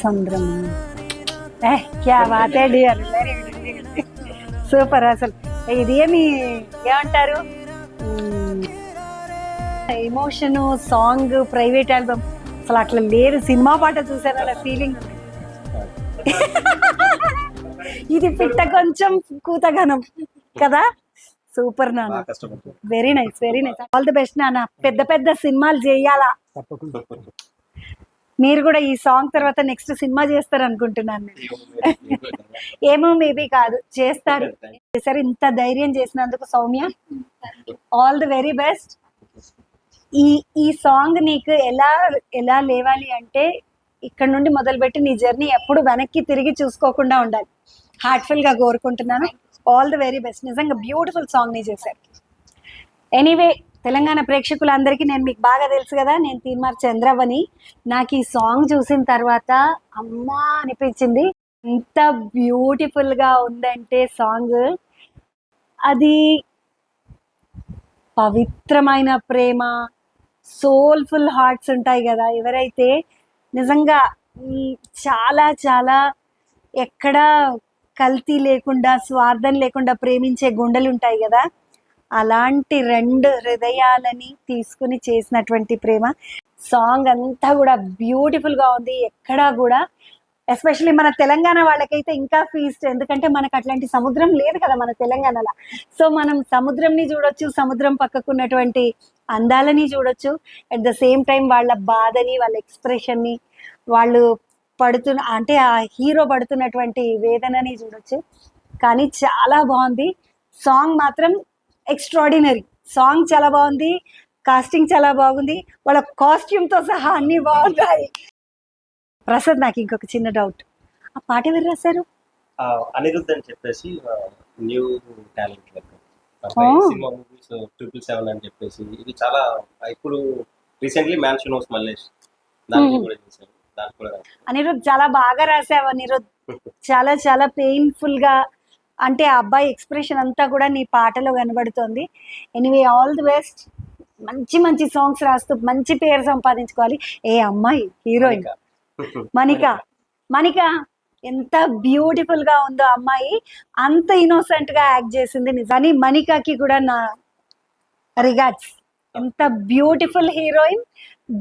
సముద్రం. క్యా బాత్ హై డియర్, వెరీ గుడ్, సూపర్. అసలు ఇది ఏమంటారు, ఎమోషన్ సాంగ్, ప్రైవేట్ ఆల్బమ్ అసలు అట్లా లేదు. సినిమా పాట చూసారు అలా ఫీలింగ్ ఉంది. ఇది పిట్ట కొంచెం కూతగనం కదా. సూపర్ నాన్న, very nice, very nice. All the best నాన్న, పెద్ద పెద్ద సినిమాలు చేయాలా. మీరు కూడా ఈ సాంగ్ తర్వాత నెక్స్ట్ సినిమా చేస్తారు అనుకుంటున్నాను నేను. ఏమో మేబీ కాదు, చేస్తారు. సరే, ఇంత ధైర్యం చేసినందుకు Soumya, all the very best. ఈ సాంగ్ నీకు ఎలా లేవాలి అంటే, ఇక్కడ నుండి మొదలుపెట్టి నీ జర్నీ ఎప్పుడు వెనక్కి తిరిగి చూసుకోకుండా ఉండాలి. హార్ట్ఫుల్ గా కోరుకుంటున్నాను. All the very best. నిజంగా బ్యూటిఫుల్ సాంగ్ ని చేశారు. ఎనీవే, తెలంగాణ ప్రేక్షకులందరికీ నేను మీకు బాగా తెలుసు కదా, నేను తీన్మార్ చంద్రవని. నాకు ఈ సాంగ్ చూసిన తర్వాత అమ్మా అనిపించింది. ఎంత బ్యూటిఫుల్ గా ఉందంటే సాంగ్, అది పవిత్రమైన ప్రేమ, సోల్ఫుల్ హార్ట్స్ ఉంటాయి కదా, ఎవరైతే నిజంగా చాలా చాలా ఎక్కడ కల్తీ లేకుండా, స్వార్థం లేకుండా ప్రేమించే గుండెలు ఉంటాయి కదా, అలాంటి రెండు హృదయాలని తీసుకుని చేసినటువంటి ప్రేమ. సాంగ్ అంతా కూడా బ్యూటిఫుల్ గా ఉంది. ఎక్కడా కూడా, ఎస్పెషల్లీ మన తెలంగాణ వాళ్ళకైతే ఇంకా ఫీస్ట్, ఎందుకంటే మనకు అట్లాంటి సముద్రం లేదు కదా మన తెలంగాణలో. సో మనం సముద్రంని చూడొచ్చు, సముద్రం పక్కకున్నటువంటి అందాలని చూడొచ్చు, అట్ ద సేమ్ టైం వాళ్ళ బాధని, వాళ్ళ ఎక్స్ప్రెషన్ని, వాళ్ళు అంటే ఆ హీరో పడుతున్నటువంటి వేదనని చూడొచ్చు. కానీ చాలా బాగుంది సాంగ్ మాత్రం, ఎక్స్ట్రాడినరీ సాంగ్, చాలా బాగుంది. కాస్టింగ్ చాలా బాగుంది, వాళ్ళ కాస్ట్యూమ్ తో సహా అన్ని బాగున్నాయి. ప్రసాద్, నాకు ఇంకొక చిన్న డౌట్, ఆ పాట ఎవరు రాశారు? అనిరుద్ధ్ అని చెప్పేసి న్యూ టాలెంట్ సినిమా మూవీస్ 777 అని చెప్పేసి, ఇది చాలా ఇప్పుడు రీసెంట్లీ మ్యాన్షన్ హౌస్ మల్లేష్ దానికి కూడా చేశారు. అనిరుద్ధ్, చాలా బాగా రాసావు అనిరుద్ధ్. చాలా చాలా పెయిన్ఫుల్ గా, అంటే ఆ అబ్బాయి ఎక్స్ప్రెషన్ అంతా కూడా నీ పాటలో కనబడుతోంది. Anyway, all the best. మంచి మంచి సాంగ్స్ రాస్తూ మంచి పేరు సంపాదించుకోవాలి. ఏ అమ్మాయి హీరోయిన్ మణిక ఎంత బ్యూటిఫుల్ గా ఉందో అమ్మాయి, అంత ఇన్నోసెంట్ గా యాక్ట్ చేసింది. నిజాన్ని మణికకి కూడా నా రిగార్డ్స్. ఎంత బ్యూటిఫుల్ హీరోయిన్,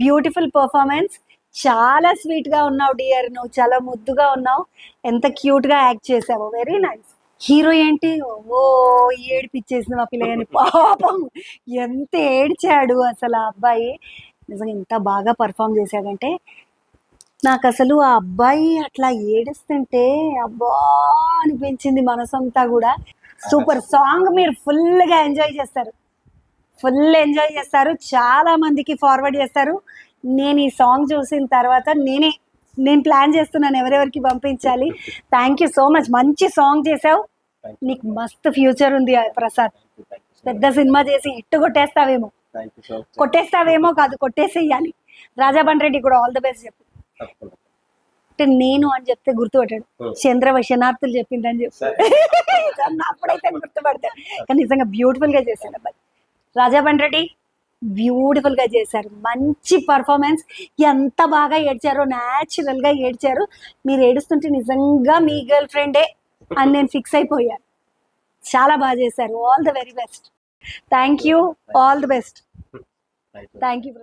బ్యూటిఫుల్ పర్ఫార్మెన్స్. చాలా స్వీట్ గా ఉన్నావు డియర్, నువ్వు చాలా ముద్దుగా ఉన్నావు, ఎంత క్యూట్ గా యాక్ట్ చేసావు, వెరీ నైస్. హీరో ఏంటి ఓ ఏడిపిచ్చేసింది మా పిల్లగాని, పాపం ఎంత ఏడ్చాడు అసలు ఆ అబ్బాయి. నిజంగా ఎంత బాగా పర్ఫామ్ చేశాడంటే, నాకు అసలు ఆ అబ్బాయి అట్లా ఏడుస్తుంటే అబ్బా అనిపించింది మనసంతా కూడా. సూపర్ సాంగ్, మీరు ఫుల్ గా ఎంజాయ్ చేస్తారు, ఫుల్ ఎంజాయ్ చేస్తారు, చాలా మందికి ఫార్వర్డ్ చేస్తారు. నేను ఈ సాంగ్ చూసిన తర్వాత నేను ప్లాన్ చేస్తున్నాను ఎవరెవరికి పంపించాలి. థ్యాంక్ యూ సో మచ్, మంచి సాంగ్ చేసావు. నీకు మస్తు ఫ్యూచర్ ఉంది ప్రసాద్. పెద్ద సినిమా చేసి హిట్ కొట్టేస్తావేమో కాదు, కొట్టేసేయాలి. రాజా బండ్రెడ్డి కూడా ఆల్ ది బెస్ట్ చెప్పు. అంటే నేను అని చెప్తే గుర్తుపట్టాడు, చంద్రవశనార్థులు చెప్పిందని చెప్పి అప్పుడైతే గుర్తుపడతాడు. కానీ నిజంగా బ్యూటిఫుల్ గా చేశాడు అబ్బాయి. రాజా బండ్రెడ్డి బ్యూటిఫుల్ గా చేశారు, మంచి పర్ఫార్మెన్స్. ఎంత బాగా ఏడ్చారో, న్యాచురల్ గా ఏడ్చారు. మీరు ఏడుస్తుంటే నిజంగా మీ గర్ల్ ఫ్రెండే అని నేను ఫిక్స్ అయిపోయాను. చాలా బాగా చేశారు. All the very best. Thank you, all the best. Thank you.